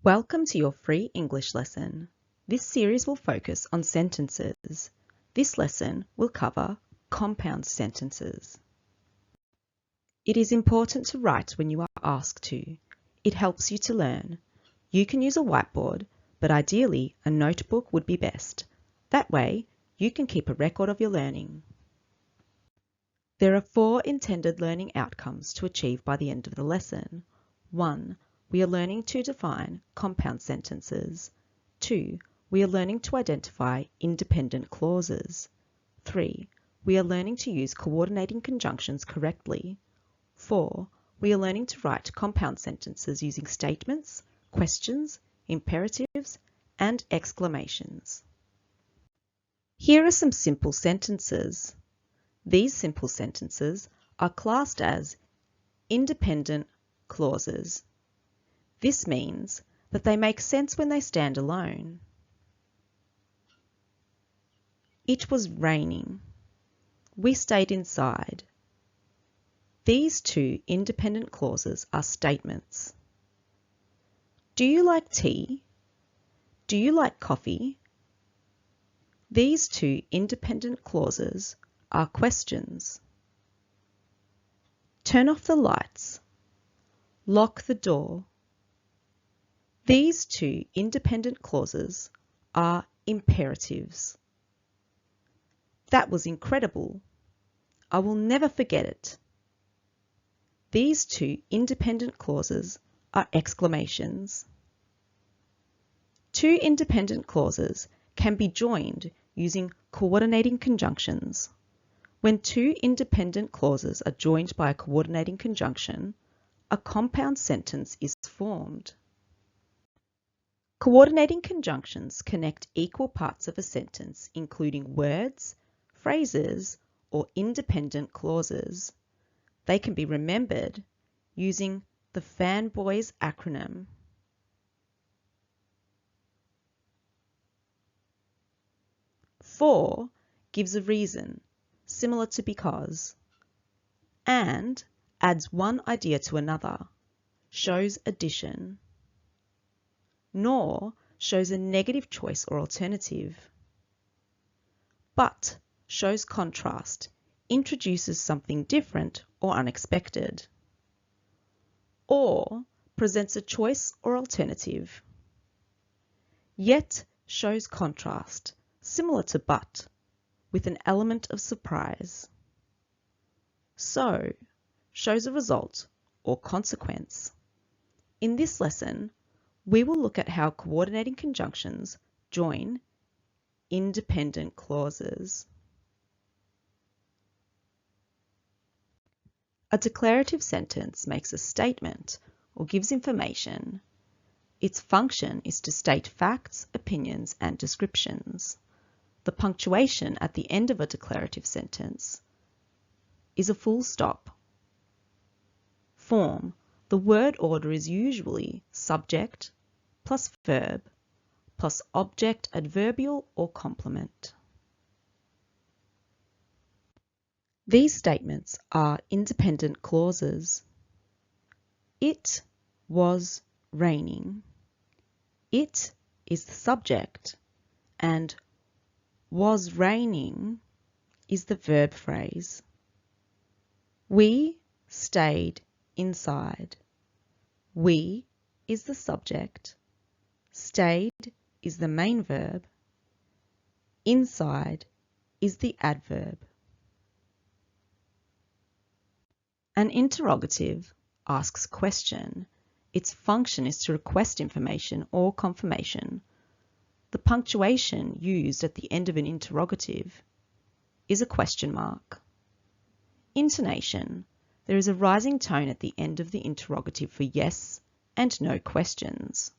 Welcome to your free English lesson. This series will focus on sentences. This lesson will cover compound sentences. It is important to write when you are asked to. It helps you to learn. You can use a whiteboard, but ideally a notebook would be best. That way, you can keep a record of your learning. There are 4 intended learning outcomes to achieve by the end of the lesson. 1. We are learning to define compound sentences. 2. We are learning to identify independent clauses. 3. We are learning to use coordinating conjunctions correctly. 4. We are learning to write compound sentences using statements, questions, imperatives, and exclamations. Here are some simple sentences. These simple sentences are classed as independent clauses. This means that they make sense when they stand alone. It was raining. We stayed inside. These 2 independent clauses are statements. Do you like tea? Do you like coffee? These 2 independent clauses are questions. Turn off the lights. Lock the door. These 2 independent clauses are imperatives. That was incredible. I will never forget it. These 2 independent clauses are exclamations. 2 independent clauses can be joined using coordinating conjunctions. When 2 independent clauses are joined by a coordinating conjunction, a compound sentence is formed. Coordinating conjunctions connect equal parts of a sentence, including words, phrases, or independent clauses. They can be remembered using the Fanboys acronym. For gives a reason, similar to because, and adds one idea to another, shows addition. Nor shows a negative choice or alternative. But shows contrast, introduces something different or unexpected. Or presents a choice or alternative. Yet shows contrast, similar to but, with an element of surprise. So shows a result or consequence. In this lesson, we will look at how coordinating conjunctions join independent clauses. A declarative sentence makes a statement or gives information. Its function is to state facts, opinions, and descriptions. The punctuation at the end of a declarative sentence is a full stop. Form. The word order is usually subject plus verb plus object adverbial or complement. These statements are independent clauses. It was raining. It is the subject and was raining is the verb phrase. We stayed inside. We is the subject. Stayed is the main verb. Inside is the adverb. An interrogative asks a question. Its function is to request information or confirmation. The punctuation used at the end of an interrogative is a question mark. Intonation. There is a rising tone at the end of the interrogative for yes and no questions.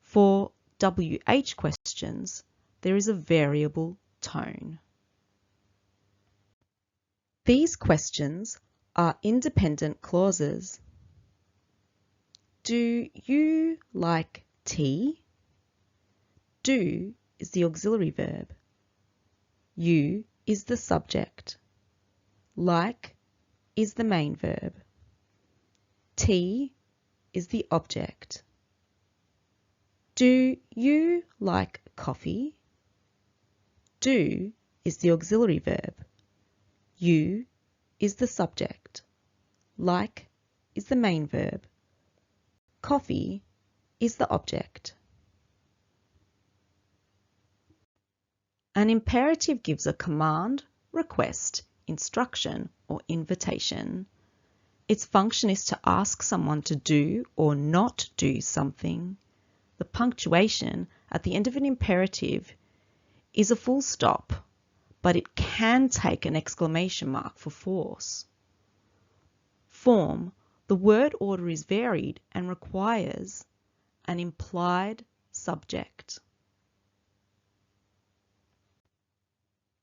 For WH questions, there is a variable tone. These questions are independent clauses. Do you like tea? Do is the auxiliary verb. You is the subject. Like is the main verb. Tea is the object. Do you like coffee? Do is the auxiliary verb. You is the subject. Like is the main verb. Coffee is the object. An imperative gives a command, request, instruction, or invitation. Its function is to ask someone to do or not do something. The punctuation at the end of an imperative is a full stop, but it can take an exclamation mark for force. Form: the word order is varied and requires an implied subject.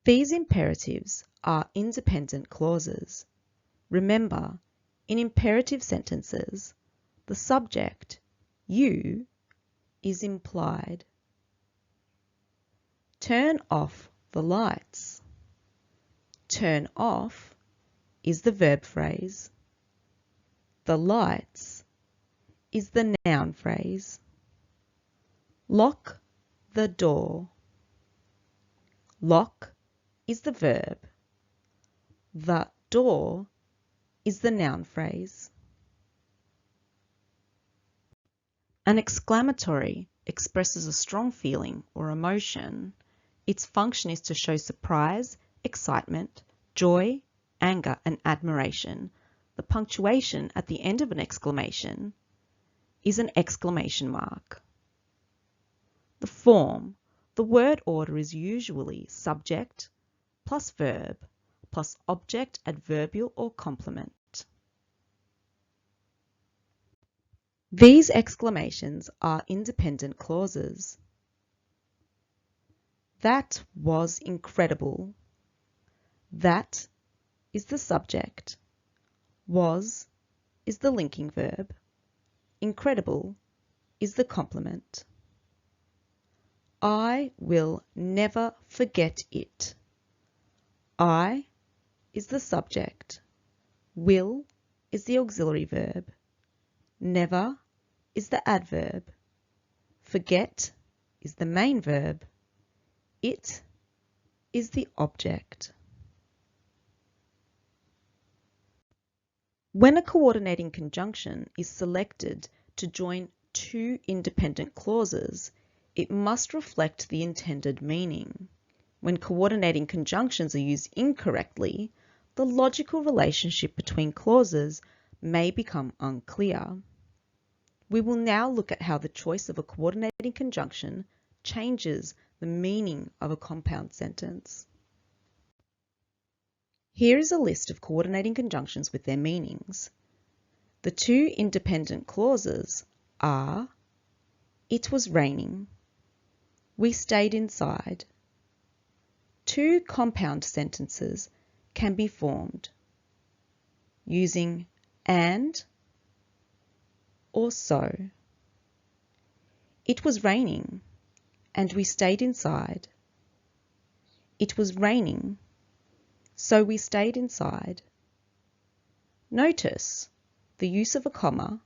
These imperatives are independent clauses. Remember, in imperative sentences, the subject, you, is implied. Turn off the lights. Turn off is the verb phrase. The lights is the noun phrase. Lock the door. Lock is the verb. The door is the noun phrase. An exclamatory expresses a strong feeling or emotion. Its function is to show surprise, excitement, joy, anger, and admiration. The punctuation at the end of an exclamation is an exclamation mark. The form: the word order is usually subject plus verb plus object adverbial or complement. These exclamations are independent clauses. That was incredible. That is the subject. Was is the linking verb. Incredible is the complement. I will never forget it. I is the subject. Will is the auxiliary verb. Never is the adverb. Forget is the main verb. It is the object. When a coordinating conjunction is selected to join two independent clauses, it must reflect the intended meaning. When coordinating conjunctions are used incorrectly, the logical relationship between clauses may become unclear. We will now look at how the choice of a coordinating conjunction changes the meaning of a compound sentence. Here is a list of coordinating conjunctions with their meanings. The two independent clauses are: it was raining, we stayed inside. Two compound sentences can be formed using and or so. It was raining and we stayed inside. It was raining, so we stayed inside. Notice the use of a comma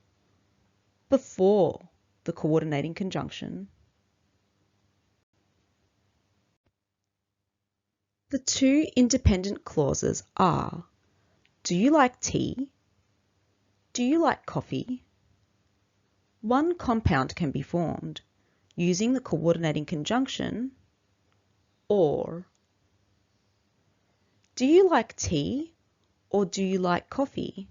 before the coordinating conjunction. The two independent clauses are: do you like tea? Do you like coffee? One compound can be formed using the coordinating conjunction or. Do you like tea or do you like coffee?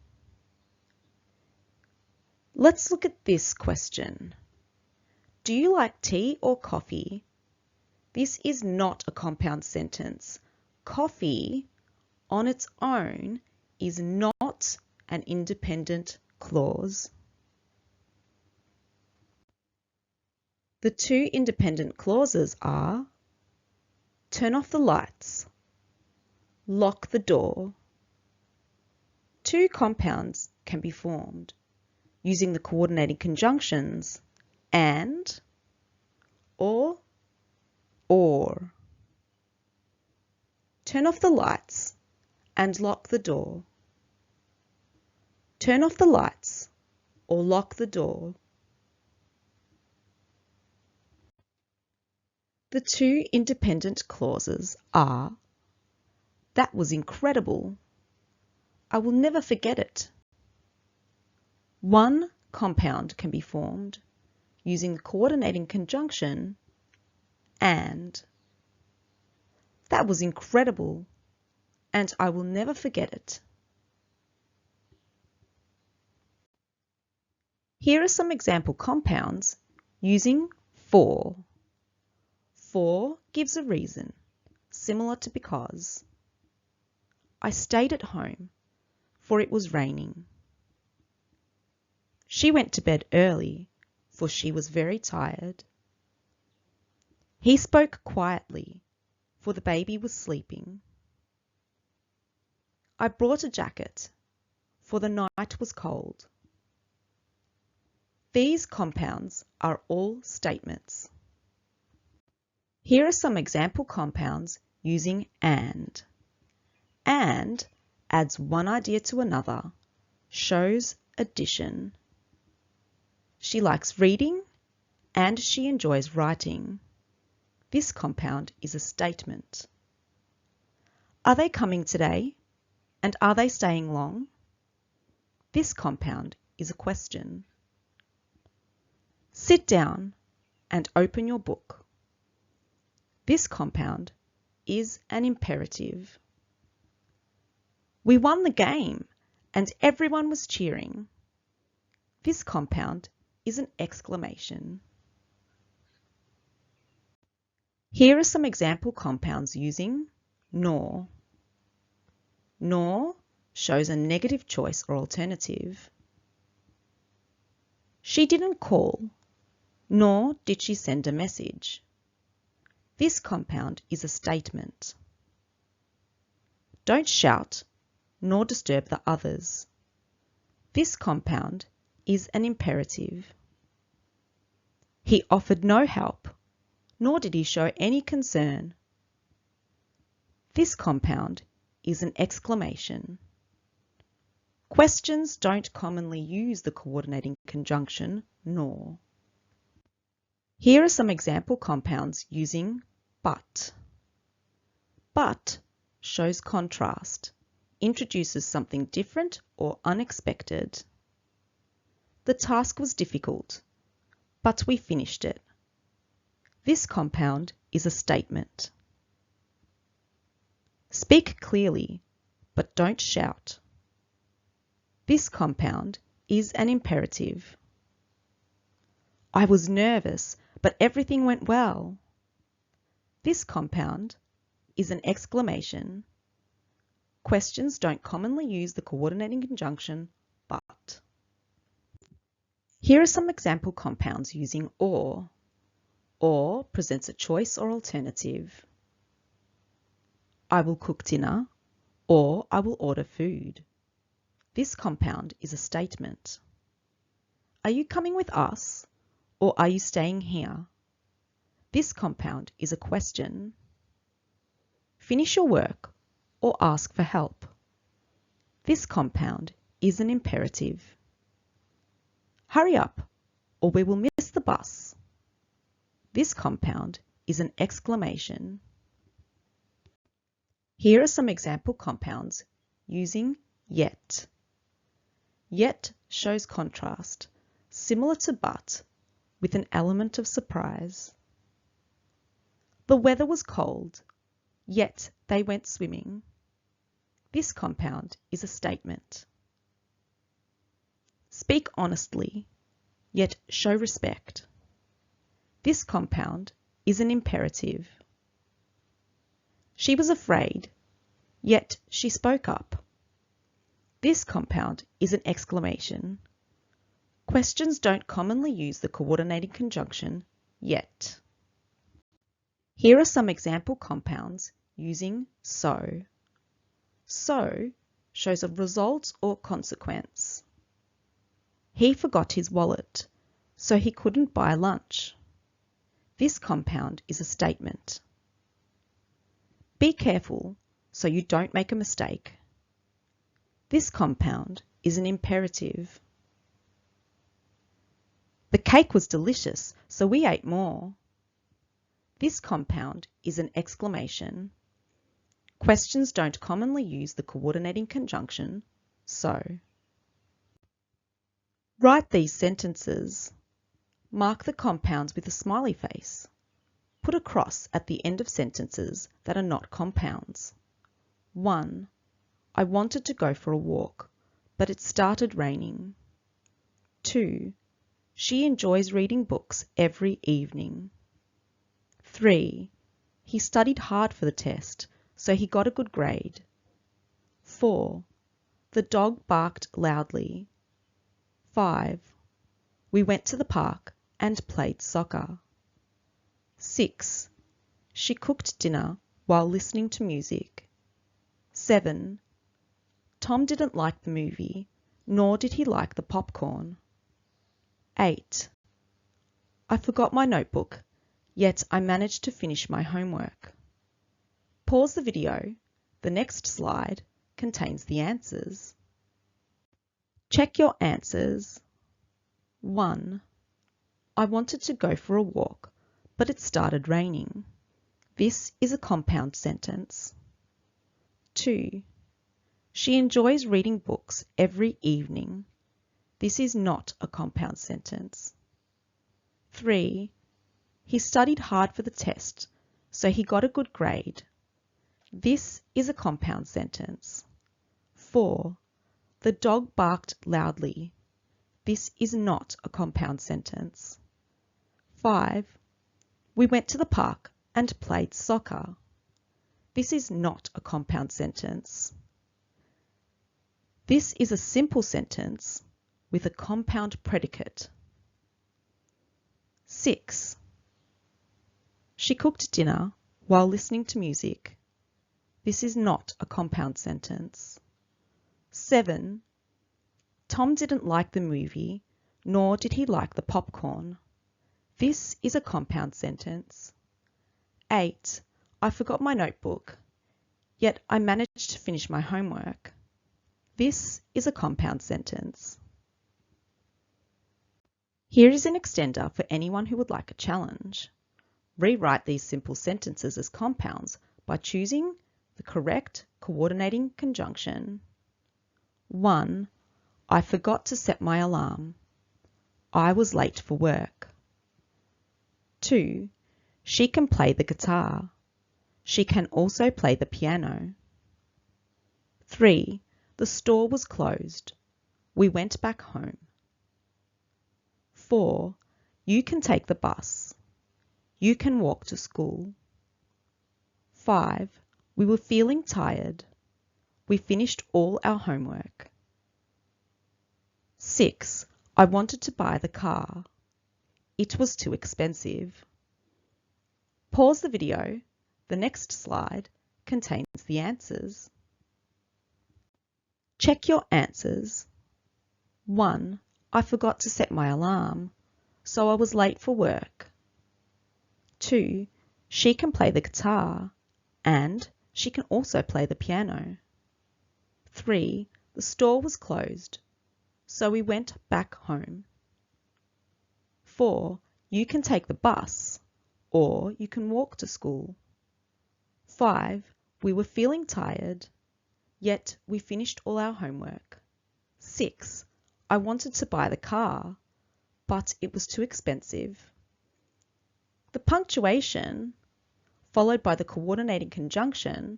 Let's look at this question. Do you like tea or coffee? This is not a compound sentence. Coffee on its own is not an independent clause. The two independent clauses are: turn off the lights, lock the door. Two compounds can be formed using the coordinating conjunctions and or. Turn off the lights and lock the door. Turn off the lights or lock the door. The two independent clauses are, that was incredible. I will never forget it. One compound can be formed using the coordinating conjunction and. That was incredible, and I will never forget it. Here are some example compounds using for. For gives a reason, similar to because. I stayed at home, for it was raining. She went to bed early, for she was very tired. He spoke quietly, for the baby was sleeping. I brought a jacket, for the night was cold. These compounds are all statements. Here are some example compounds using and. And adds one idea to another, shows addition. She likes reading and she enjoys writing. This compound is a statement. Are they coming today? And are they staying long? This compound is a question. Sit down and open your book. This compound is an imperative. We won the game and everyone was cheering. This compound is an exclamation. Here are some example compounds using nor. Nor shows a negative choice or alternative. She didn't call, nor did she send a message. This compound is a statement. Don't shout, nor disturb the others. This compound is an imperative. He offered no help, nor did he show any concern. This compound is an exclamation. Questions don't commonly use the coordinating conjunction nor. Here are some example compounds using but. But shows contrast, introduces something different or unexpected. The task was difficult, but we finished it. This compound is a statement. Speak clearly, but don't shout. This compound is an imperative. I was nervous, but everything went well. This compound is an exclamation. Questions don't commonly use the coordinating conjunction but. Here are some example compounds using or. Or presents a choice or alternative. I will cook dinner, or I will order food. This compound is a statement. Are you coming with us, or are you staying here? This compound is a question. Finish your work, or ask for help. This compound is an imperative. Hurry up, or we will miss the bus. This compound is an exclamation. Here are some example compounds using yet. Yet shows contrast, similar to but, with an element of surprise. The weather was cold, yet they went swimming. This compound is a statement. Speak honestly, yet show respect. This compound is an imperative. She was afraid, yet she spoke up. This compound is an exclamation. Questions don't commonly use the coordinating conjunction yet. Here are some example compounds using so. So shows a result or consequence. He forgot his wallet, so he couldn't buy lunch. This compound is a statement. Be careful so you don't make a mistake. This compound is an imperative. The cake was delicious, so we ate more. This compound is an exclamation. Questions don't commonly use the coordinating conjunction, so. Write these sentences. Mark the compounds with a smiley face. Put a cross at the end of sentences that are not compounds. 1. I wanted to go for a walk, but it started raining. 2. She enjoys reading books every evening. 3. He studied hard for the test, so he got a good grade. 4. The dog barked loudly. 5. We went to the park and played soccer. 6. She cooked dinner while listening to music. 7. Tom didn't like the movie, nor did he like the popcorn. 8. I forgot my notebook, yet I managed to finish my homework. Pause the video. The next slide contains the answers. Check your answers. 1. I wanted to go for a walk, but it started raining. This is a compound sentence. 2. She enjoys reading books every evening. This is not a compound sentence. 3. He studied hard for the test, so he got a good grade. This is a compound sentence. 4. The dog barked loudly. This is not a compound sentence. 5. We went to the park and played soccer. This is not a compound sentence. This is a simple sentence with a compound predicate. 6. She cooked dinner while listening to music. This is not a compound sentence. 7. Tom didn't like the movie, nor did he like the popcorn. This is a compound sentence. 8. I forgot my notebook, yet I managed to finish my homework. This is a compound sentence. Here is an extender for anyone who would like a challenge. Rewrite these simple sentences as compounds by choosing the correct coordinating conjunction. 1. I forgot to set my alarm. I was late for work. 2. She can play the guitar. She can also play the piano. 3. The store was closed. We went back home. 4. You can take the bus. You can walk to school. 5. We were feeling tired. We finished all our homework. 6. I wanted to buy the car. It was too expensive. Pause the video. The next slide contains the answers. Check your answers. 1. I forgot to set my alarm, so I was late for work. 2. She can play the guitar, and she can also play the piano. 3. The store was closed, so we went back home. 4. You can take the bus, or you can walk to school. 5. We were feeling tired, yet we finished all our homework. 6. I wanted to buy the car, but it was too expensive. The punctuation, followed by the coordinating conjunction,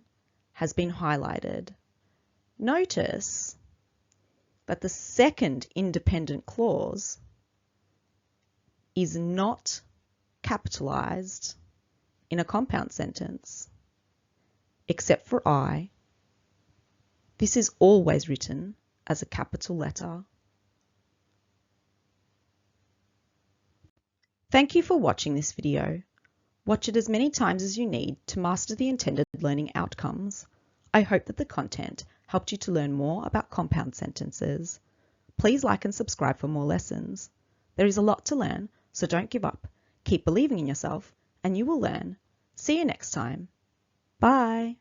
has been highlighted. Notice that the second independent clause is not capitalized in a compound sentence, except for I. This is always written as a capital letter. Thank you for watching this video. Watch it as many times as you need to master the intended learning outcomes. I hope that the content helped you to learn more about compound sentences. Please like and subscribe for more lessons. There is a lot to learn, so don't give up. Keep believing in yourself and you will learn. See you next time. Bye.